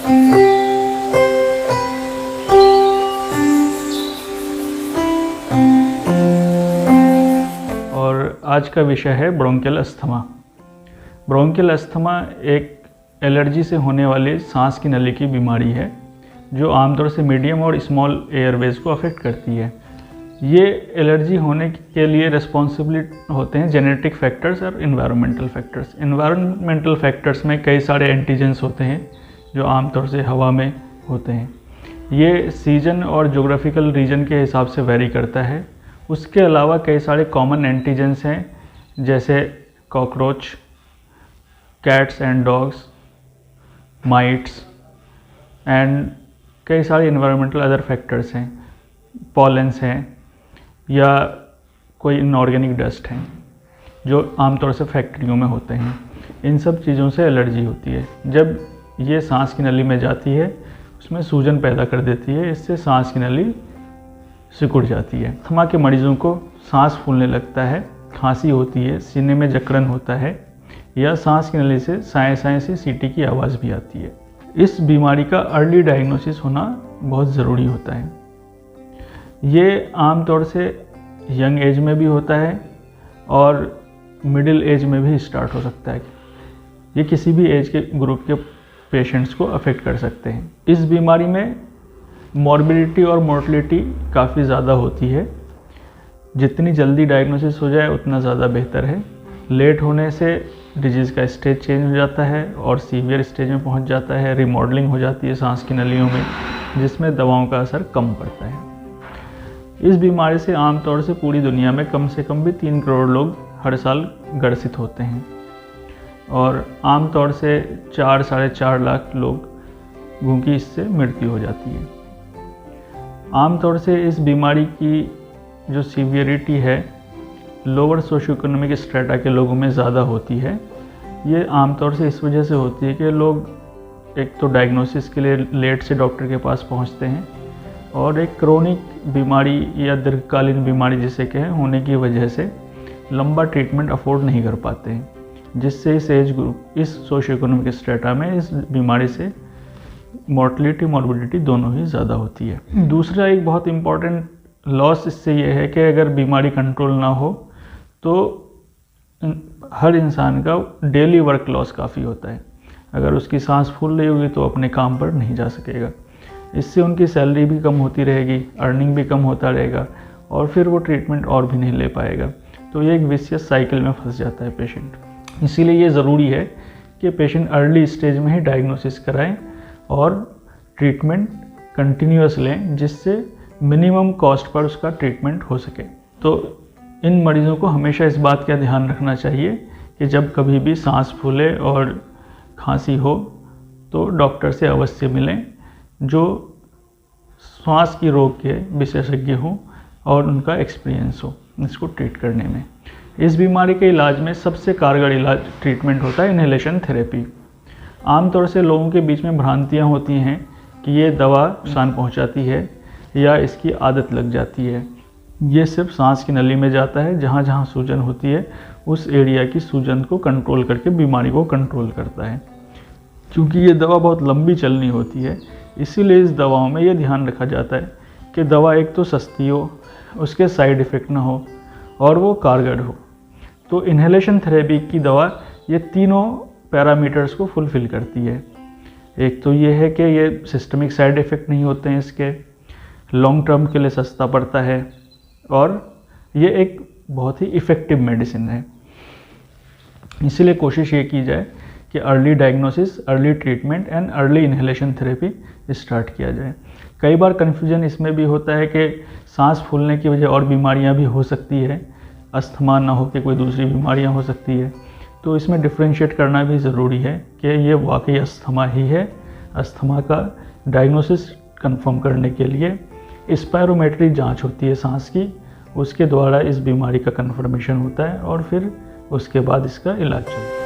और आज का विषय है ब्रोंकियल अस्थमा। ब्रोंकियल अस्थमा एक एलर्जी से होने वाली सांस की नली की बीमारी है जो आमतौर से मीडियम और स्मॉल एयरवेज को अफेक्ट करती है। ये एलर्जी होने के लिए रिस्पॉन्सिबल होते हैं जेनेटिक फैक्टर्स और इन्वायरमेंटल फैक्टर्स। इन्वायरमेंटल फैक्टर्स में कई सारे एंटीजेंस होते हैं जो आमतौर से हवा में होते हैं। ये सीजन और जोग्राफिकल रीजन के हिसाब से वेरी करता है। उसके अलावा कई सारे कॉमन एंटीजेंस हैं जैसे cockroach, cats and dogs, mites and कई सारे इन्वायरमेंटल अदर फैक्टर्स हैं, पॉलेंस हैं या कोई इनऑर्गेनिक डस्ट हैं जो आमतौर से फैक्ट्रियों में होते हैं। इन सब चीज़ों से एलर्जी होती है। जब ये सांस की नली में जाती है उसमें सूजन पैदा कर देती है, इससे सांस की नली सिकुड़ जाती है। अस्थमा के मरीजों को सांस फूलने लगता है, खांसी होती है, सीने में जकड़न होता है या सांस की नली से साए साए सी सीटी की आवाज़ भी आती है। इस बीमारी का अर्ली डायग्नोसिस होना बहुत ज़रूरी होता है। ये आमतौर से यंग एज में भी होता है और मिडिल एज में भी स्टार्ट हो सकता है। ये किसी भी एज के ग्रुप के पेशेंट्स को अफेक्ट कर सकते हैं। इस बीमारी में मॉर्बिडिटी और मोर्टलिटी काफ़ी ज़्यादा होती है। जितनी जल्दी डायग्नोसिस हो जाए उतना ज़्यादा बेहतर है। लेट होने से डिजीज़ का स्टेज चेंज हो जाता है और सीवियर स्टेज में पहुंच जाता है। रिमॉडलिंग हो जाती है सांस की नलियों में, जिसमें दवाओं का असर कम पड़ता है। इस बीमारी से आमतौर से पूरी दुनिया में कम से कम भी 3 करोड़ लोग हर साल ग्रसित होते हैं और आमतौर से 4 साढ़े 4 लाख लोगों की इससे मृत्यु हो जाती है। आमतौर से इस बीमारी की जो सीवियरिटी है लोअर सोशियो इकोनॉमिक स्ट्रेटा के लोगों में ज़्यादा होती है। ये आमतौर से इस वजह से होती है कि लोग एक तो डायग्नोसिस के लिए लेट से डॉक्टर के पास पहुंचते हैं और एक क्रोनिक बीमारी या दीर्घकालीन बीमारी जिसे कहें होने की वजह से लंबा ट्रीटमेंट अफोर्ड नहीं कर पाते हैं, जिससे इस एज ग्रुप, इस सोशियो इकोनॉमिक स्ट्रेटा में इस बीमारी से मॉर्टलिटी मॉर्बिडिटी दोनों ही ज़्यादा होती है। दूसरा एक बहुत इम्पॉर्टेंट लॉस इससे ये है कि अगर बीमारी कंट्रोल ना हो तो हर इंसान का डेली वर्क लॉस काफ़ी होता है। अगर उसकी सांस फूल रही होगी तो अपने काम पर नहीं जा सकेगा। इससे उनकी सैलरी भी कम होती रहेगी, अर्निंग भी कम होता रहेगा और फिर वो ट्रीटमेंट और भी नहीं ले पाएगा। तो ये एक विशियस साइकिल में फंस जाता है पेशेंट। इसीलिए ये ज़रूरी है कि पेशेंट अर्ली स्टेज में ही डायग्नोसिस कराएं और ट्रीटमेंट कंटिन्यूअस लें, जिससे मिनिमम कॉस्ट पर उसका ट्रीटमेंट हो सके। तो इन मरीज़ों को हमेशा इस बात का ध्यान रखना चाहिए कि जब कभी भी सांस फूले और खांसी हो तो डॉक्टर से अवश्य मिलें जो श्वास की रोग के विशेषज्ञ हों और उनका एक्सपीरियंस हो इसको ट्रीट करने में। इस बीमारी के इलाज में सबसे कारगर इलाज ट्रीटमेंट होता है इन्हेलेशन थेरेपी। आमतौर से लोगों के बीच में भ्रांतियाँ होती हैं कि ये दवा नुकसान पहुँचाती है या इसकी आदत लग जाती है। ये सिर्फ सांस की नली में जाता है, जहाँ जहाँ सूजन होती है उस एरिया की सूजन को कंट्रोल करके बीमारी को कंट्रोल करता है। क्योंकि ये दवा बहुत लंबी चलनी होती है, इसीलिए इस दवाओं में ये ध्यान रखा जाता है कि दवा एक तो सस्ती हो, उसके साइड इफ़ेक्ट ना हो और वो कारगर हो। तो इन्हेलेशन थेरेपी की दवा ये तीनों पैरामीटर्स को फुलफ़िल करती है। एक तो ये है कि ये सिस्टमिक साइड इफ़ेक्ट नहीं होते हैं इसके, लॉन्ग टर्म के लिए सस्ता पड़ता है और ये एक बहुत ही इफ़ेक्टिव मेडिसिन है। इसीलिए कोशिश ये की जाए कि early diagnosis, early treatment and early inhalation therapy start किया जाए। कई बार कन्फ्यूजन इसमें भी होता है कि सांस फूलने की वजह और बीमारियां भी हो सकती है, अस्थमा ना हो के कोई दूसरी बीमारियां हो सकती है। तो इसमें डिफ्रेंशिएट करना भी ज़रूरी है कि ये वाकई अस्थमा ही है। अस्थमा का डायग्नोसिस कंफर्म करने के लिए स्पायरोमेट्री जांच होती है सांस की, उसके द्वारा इस बीमारी का कंफर्मेशन होता है और फिर उसके बाद इसका इलाज चलता है।